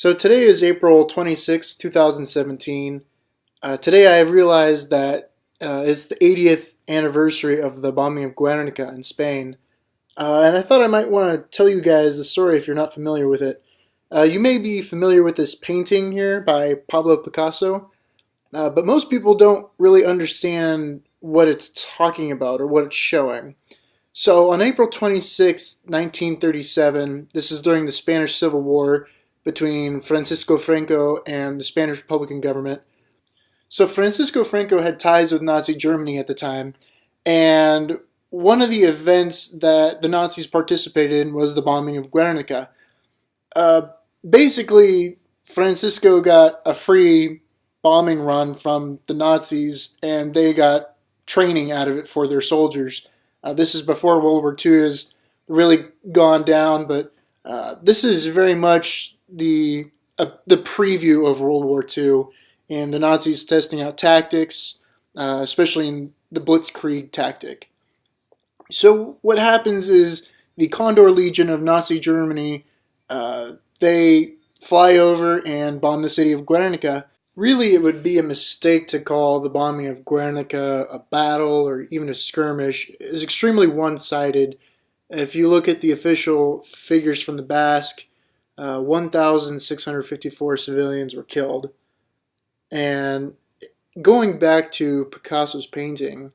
So today is April 26, 2017. Today I have realized that it's the 80th anniversary of the bombing of Guernica in Spain. And I thought I might want to tell you guys the story if you're not familiar with it. You may be familiar with this painting here by Pablo Picasso, but most people don't really understand what it's talking about or what it's showing. So on April 26, 1937, this is during the Spanish Civil War between Francisco Franco and the Spanish Republican government. So Francisco Franco had ties with Nazi Germany at the time, and one of the events that the Nazis participated in was the bombing of Guernica. Uh, Basically, Francisco got a free bombing run from the Nazis, and they got training out of it for their soldiers. This is before World War II has really gone down, but this is very much the preview of World War II and the Nazis testing out tactics, especially in the Blitzkrieg tactic. So what happens is the Condor Legion of Nazi Germany, they fly over and bomb the city of Guernica. Really, it would be a mistake to call the bombing of Guernica a battle or even a skirmish. It's extremely one-sided. If you look at the official figures from the Basque, 1,654 civilians were killed. And going back to Picasso's painting,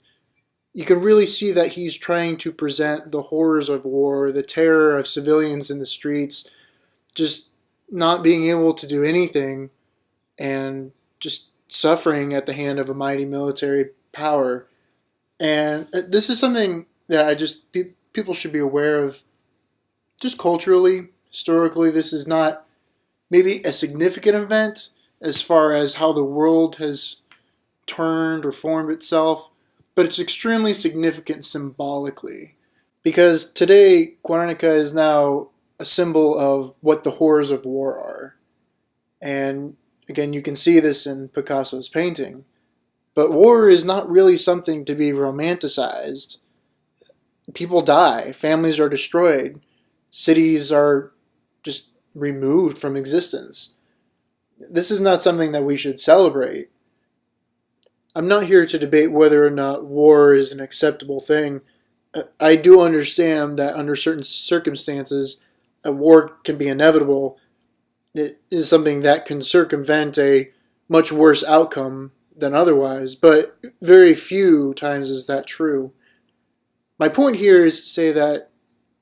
you can really see that he's trying to present the horrors of war, the terror of civilians in the streets, just not being able to do anything, and just suffering at the hand of a mighty military power. And this is something that people should be aware of. Just culturally, historically, this is not maybe a significant event as far as how the world has turned or formed itself, but it's extremely significant symbolically, because today Guernica is now a symbol of what the horrors of war are. And again, you can see this in Picasso's painting. But war is not really something to be romanticized. People die, families are destroyed, cities are just removed from existence. This is not something that we should celebrate. I'm not here to debate whether or not war is an acceptable thing. I do understand that under certain circumstances, a war can be inevitable. It is something that can circumvent a much worse outcome than otherwise, but very few times is that true. My point here is to say that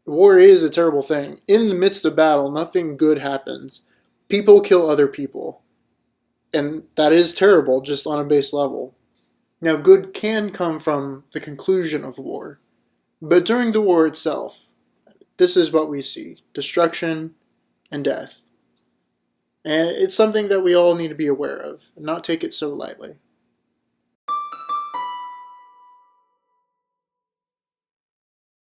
war is a terrible thing. In the midst of battle, nothing good happens. People kill other people, and that is terrible just on a base level. Now, good can come from the conclusion of war, but during the war itself, this is what we see: destruction and death. And it's something that we all need to be aware of and not take it so lightly.